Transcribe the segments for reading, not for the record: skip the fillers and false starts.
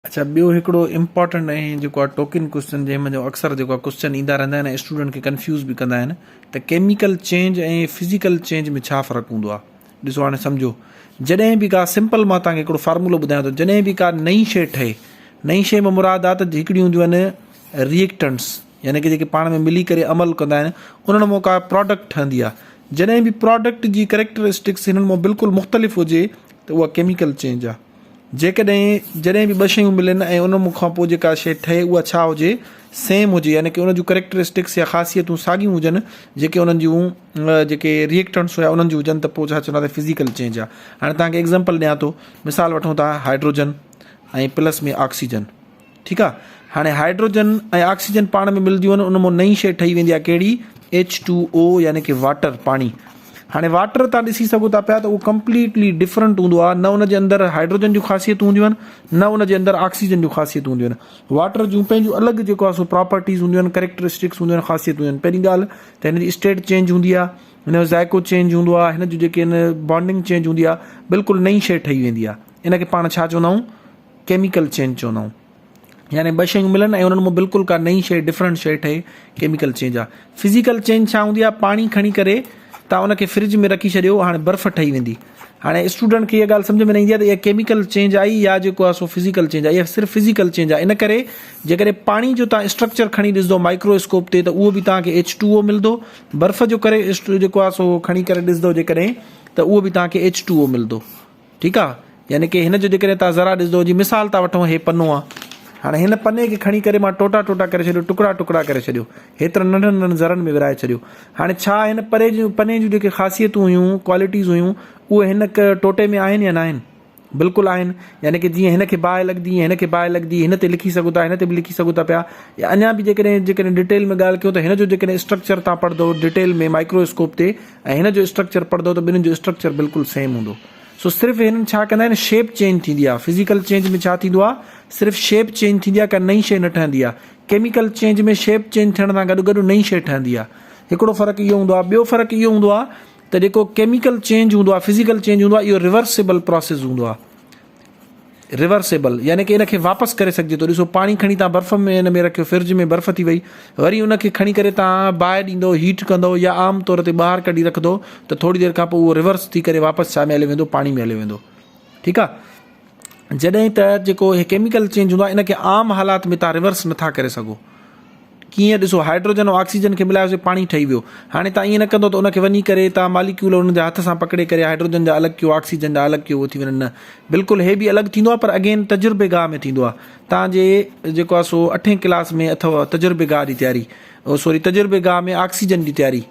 अच्छा, ॿियो हिकिड़ो इम्पॉर्टेंट ऐं जेको आहे टोकिन क्वेश्चन जंहिंमें जो अक्सर जेको आहे क्वेश्चन ईंदा रहंदा आहिनि ऐं स्टूडेंट खे कंफ्यूज़ बि कंदा आहिनि त केमिकल चेंज ऐं फिज़िकल चेंज में छा फ़र्क़ु हूंदो आहे। ॾिसो हाणे सम्झो, जॾहिं बि का सिंपल मां तव्हांखे हिकिड़ो फार्मूलो ॿुधायां थो, जॾहिं बि का नई शइ ठहे, नई शइ में मुराद आहे त हिकिड़ियूं हूंदियूं आहिनि रिएक्टेंट्स, यानी कि जेके पाण में मिली करे अमल कंदा आहिनि, उन्हनि मां का प्रोडक्ट ठहंदी आहे। जॾहिं बि प्रोडक्ट जी कैरेक्टरिस्टिक्स हिननि मां बिल्कुलु मुख़्तलिफ़ हुजे त उहा केमिकल चेंज आहे। जेकॾहिं जॾहिं बि ॿ शयूं मिलनि ऐं उन खां पोइ जेका शइ ठहे उहा छा हुजे, सेम हुजे, यानी कि उन जूं कैरेक्टरिस्टिक्स या ख़ासियतूं साॻियूं हुजनि जेके उन्हनि जूं जेके रिएक्टेंट्स हुया उन्हनि जूं हुजनि, त पोइ छा चवंदा त फिज़िकल चेंज आहे। हाणे तव्हांखे एग्ज़ाम्पल ॾियां थो, मिसाल वठूं था हाइड्रोजन ऐं प्लस में ऑक्सीजन। ठीकु आहे, हाणे हाइड्रोजन ऐं ऑक्सीजन पाण में मिलंदियूं आहिनि, उन मां नई शइ ठही वेंदी आहे, कहिड़ी? H2O, यानी कि वाटर, पाणी। हाणे वाटर तव्हां ॾिसी सघो था पिया त उहो कंप्लीटली डिफरेंट हूंदो आहे, न उन जे अंदरि हाइड्रोजन जूं ख़ासियतूं हूंदियूं आहिनि, न उन जे अंदरि ऑक्सीजन जूं ख़ासियतूं हूंदियूं आहिनि। वाटर जूं पंहिंजूं अलॻि जेको आहे सो प्रॉपर्टीज़ हूंदियूं आहिनि, कैरेक्टरिस्टिक्स हूंदियूं आहिनि, ख़ासियतूं आहिनि। पहिरीं ॻाल्हि त हिन जी स्टेट चेंज हूंदी आहे, हिन जो ज़ाइको चेंज हूंदो आहे, हिन जूं जेके हिन बॉन्डिंग चेंज हूंदी आहे, बिल्कुलु नई शइ ठही वेंदी आहे। इन खे पाण छा चवंदा आहियूं? केमिकल चेंज चवंदा आहियूं। यानी ॿ शयूं मिलनि ऐं उन्हनि मां बिल्कुलु का नई शइ, डिफरेंट शइ ठहे, केमिकल चेंज आहे। फिज़िकल चेंज छा हूंदी आहे? पाणी खणी करे तव्हां उनखे फ्रिज में रखी छॾियो, हाणे बर्फ़ ठही वेंदी। हाणे स्टूडेंट खे इहा ॻाल्हि सम्झ में न ईंदी आहे त इहा केमिकल चेंज आई या जेको आहे सो फिज़िकल चेंज आहे, इहा सिर्फ़ु फिज़िकल चेंज आहे। इन करे जेकॾहिं पाणी जो तव्हां स्ट्रक्चर खणी ॾिसंदो माइक्रोस्कोप ते, त उहो बि तव्हांखे H2O मिलंदो। बर्फ़ जो करे जेको आहे सो खणी करे ॾिसंदो जेकॾहिं, त उहो बि तव्हांखे H2O मिलंदो। ठीकु आहे, यानी कि हिन जो जेकॾहिं तव्हां ज़रा ॾिसंदो, जी मिसाल था वठूं, हे पनो आहे। हाणे हिन पने खे खणी करे मां टोटा टोटा करे छॾियो, टुकड़ा टुकड़ा करे छॾियो, हेतिरनि नंढनि नंढनि ज़रनि में विराए छॾियो। हाणे छा हिन पने जूं जेके ख़ासियतूं हुयूं, क्वालिटीज़ हुयूं, उहे हिन टोटे में आहिनि या न आहिनि? बिल्कुलु आहिनि। यानी कि जीअं हिन खे बाहि लॻंदी, हिन खे बाहि लॻंदी, हिन ते लिखी सघो था, हिन ते बि लिखी सघो था पिया। या अञा बि जेकॾहिं डिटेल में ॻाल्हि कयूं त हिन जो जेकॾहिं स्ट्रक्चर तव्हां पढ़ंदो डिटेल में माइक्रोस्कोप ते, ऐं हिन जो स्ट्रक्चर पढ़ंदो, त ॿिन्हिनि जो स्ट्रक्चर बिल्कुलु सेम हूंदो। सो सिर्फ़ु हिननि छा कंदा आहिनि? शेप चेंज थींदी आहे। फिज़िकल चेंज में छा थींदो आहे? सिर्फ़ु शेप चेंज थींदी आहे, का नई शइ न ठहंदी आहे। केमिकल चेंज में शेप चेंज थियण सां गॾु गॾु नई शइ ठहंदी आहे। हिकिड़ो फ़र्क़ु इहो हूंदो आहे। ॿियो फ़र्क़ु इहो हूंदो आहे त जेको केमिकल चेंज हूंदो आहे, फिज़िकल चेंज हूंदो आहे, इहो रिवर्सिबल प्रोसेस हूंदो आहे। रिवर्सिबल यानी कि इन खे वापसि करे सघिजे थो। ॾिसो, पाणी खणी तव्हां बर्फ़ में हिन में रखियो, फ्रिज में बर्फ़ थी वई, वरी उनखे खणी करे तव्हां ॿाहिरि ॾींदो, हीट कंदो, या आम तौर ते ॿाहिरि कढी रखंदो, त थोरी देरि खां पोइ उहो रिवर्स थी करे वापसि छा में हली वेंदो? पाणी में हली वेंदो। ठीकु आहे, जॾहिं त जेको हे केमिकल चेंज हूंदो आहे, इन खे आम हालात में तव्हां रिवर्स नथा करे सघो। कीअं? ॾिसो, हाइड्रोजन ऐं ऑक्सीजन खे मिलायोसीं, पाणी ठही वियो। हाणे तव्हां ईअं न कंदो त उनखे वञी करे तव्हां मालिक्यूल उन जे हथ सां पकिड़े करे हाइड्रोजन जा अलॻि कयो, ऑक्सीजन जा अलॻि कयो, उहो थी वञनि। न, बिल्कुलु हे बि अलॻि थींदो आहे, पर अगेन तजुर्बेगाह में थींदो आहे। तव्हांजे जेको आहे सो 8वीं क्लास में अथव तजुर्बेगाह जी तयारी, तजुर्बेगाह में ऑक्सीजन जी तयारी।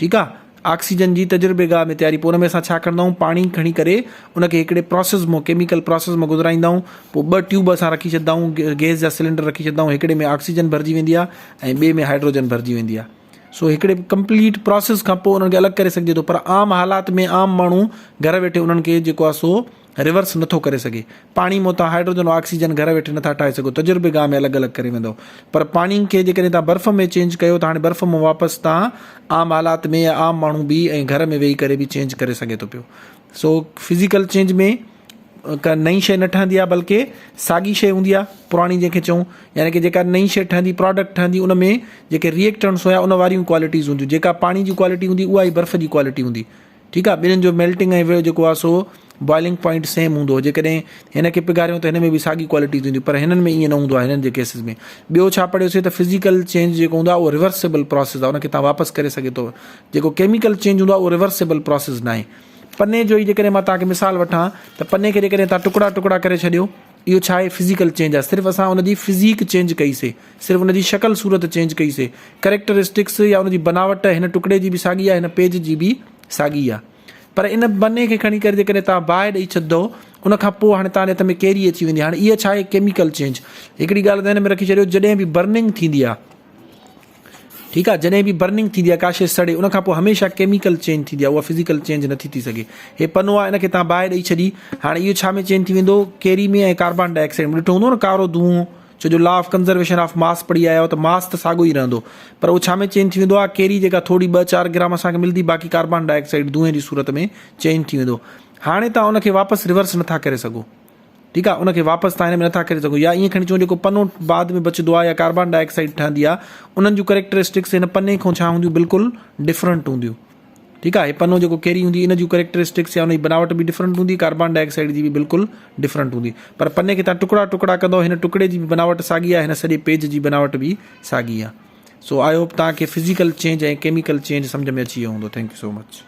ठीकु आहे, ऑक्सीजन जी तजुर्बेगाह में तयारी। पोइ उन में असां छा कंदा आहियूं? पाणी खणी करे उनखे हिकिड़े प्रोसेस मां, केमिकल प्रोसेस मां गुज़राईंदा आहियूं। पोइ 2 ट्यूब असां रखी छॾंदा आहियूं, गैस जा सिलेंडर रखी छॾंदा आहियूं। हिकिड़े में ऑक्सीजन भरिजी वेंदी आहे ऐं ॿिए में हाइड्रोजन भरिजी वेंदी आहे। सो हिकिड़े कंप्लीट प्रोसेस खां पोइ उन्हनि खे अलॻि करे सघिजे थो, पर आम हालात में आम माण्हू घर वेठे उन्हनि खे जेको आहे सो रिवर्स नथो करे सघे। पाणी मां तव्हां हाइड्रोजन ऑक्सीजन घर वेठे नथा ठाहे सघो, तजुर्बेगाह में अलॻि अलॻि करे वेंदो। पर पाणी खे जेकॾहिं तव्हां बर्फ़ में चेंज कयो, त हाणे बर्फ़ मां वापसि तव्हां आम हालात में या आम माण्हू बि ऐं घर में वेही करे बि चेंज करे सघे थो पियो। सो फिज़िकल चेंज में का नई शइ न ठहंदी आहे, बल्कि साॻी शइ हूंदी आहे, पुराणी जंहिंखे चऊं। यानी कि जेका नई शइ ठहंदी, प्रोडक्ट ठहंदी, उन में जेके रिएक्टेंट्स हुया उन वारियूं क्वालिटीज़ हूंदियूं। जेका पाणी जी क्वालिटी हूंदी, उहा ई बर्फ़ जी क्वालिटी हूंदी। ठीकु आहे, ॿिन्हिनि जो मेल्टिंग ऐं जेको आहे सो बॉइलिंग पॉइंट सेम हूंदो। जेकॾहिं हिन खे पिघारियूं त हिन में बि साॻी क्वालिटीज़ हूंदियूं, पर हिननि में ईअं न हूंदो आहे, हिननि जे केसिस में। ॿियो छा पढ़ियोसीं त फिज़िकल चेंज जेको हूंदो आहे उहो रिवर्सिबल प्रोसेस आहे, उनखे तव्हां वापसि करे सघे थो। जेको केमिकल चेंज हूंदो आहे उहो रिवर्सिबल प्रोसेस न आहे। पने जो ई जेकॾहिं मां तव्हांखे मिसाल वठां, त पने खे जेकॾहिं तव्हां टुकड़ा टुकड़ा करे छॾियो, इहो छा आहे? फिज़िकल चेंज आहे। सिर्फ़ु असां उनजी फिज़ीक चेंज कईसीं, सिर्फ़ु उनजी शक्ल सूरत चेंज कईसीं। कैरेक्टरिस्टिक्स या उनजी बनावट हिन टुकड़े जी बि साॻी आहे, हिन पेज जी बि साॻी आहे। पर इन बने खे खणी करे जेकॾहिं तव्हां बाहि ॾेई छॾंदो, उनखां पोइ हाणे तव्हांजे हथ में कैरी अची वेंदी। हाणे इहा छा आहे? Chemical change. हिकिड़ी ॻाल्हि त हिन में रखी छॾियो, जॾहिं बि बर्निंग थींदी आहे, ठीकु आहे, जॾहिं बि बर्निंग थींदी आहे, का शइ सड़े, उनखां पोइ हमेशह केमिकल चेंज थींदी आहे, उहा फिज़िकल चेंज नथी थी सघे। हे पनो आहे, इनखे तव्हां बाहि ॾेई छॾी, हाणे इहो छा में चेंज थी वेंदो? कैरी में ऐं कार्बन डाइऑक्साइड में। ॾिठो हूंदो न कारो धुओं, छो जो law of conservation of mass पढ़ी आया हो, त मास त साॻियो ई रहंदो, पर उहो छा में चेंज थी वेंदो आहे? कैरी जेका थोरी 2-4 ग्राम असांखे मिलंदी, बाक़ी कार्बन डाइऑक्साइड धुएं जी सूरत में चेंज थी वेंदो। हाणे तव्हां उनखे वापसि रिवर्स नथा करे सघो। ठीकु आहे, उनखे वापसि तव्हां हिन में नथा करे सघो। या ईअं खणी चऊं जेको पनो बाद में बचंदो आहे या कार्बन डाइऑक्साइड ठहंदी आहे, उन्हनि जूं करेक्टरिस्टिक्स हिन पने खां छा हूंदियूं, बिल्कुलु डिफरेंट हूंदियूं। ठीकु आहे, पनो जेको कैरी हूंदी इन जूं करेक्टरिस्टिक्स या उन जी बनावट बि डिफरेंट हूंदी, कार्बन डाइऑक्साइड जी बि बिल्कुलु डिफरेंट हूंदी। पर पने खे तव्हां टुकड़ा टुकड़ा कंदो, हिन टुकड़े जी बि बनावट साॻी आहे, हिन सॼे पेज जी बनावट बि साॻी आहे। सो आई होप तव्हांखे फिज़िकल चेंज ऐं केमिकल चेंज सम्झ में अची वियो हूंदो। Thank you so much.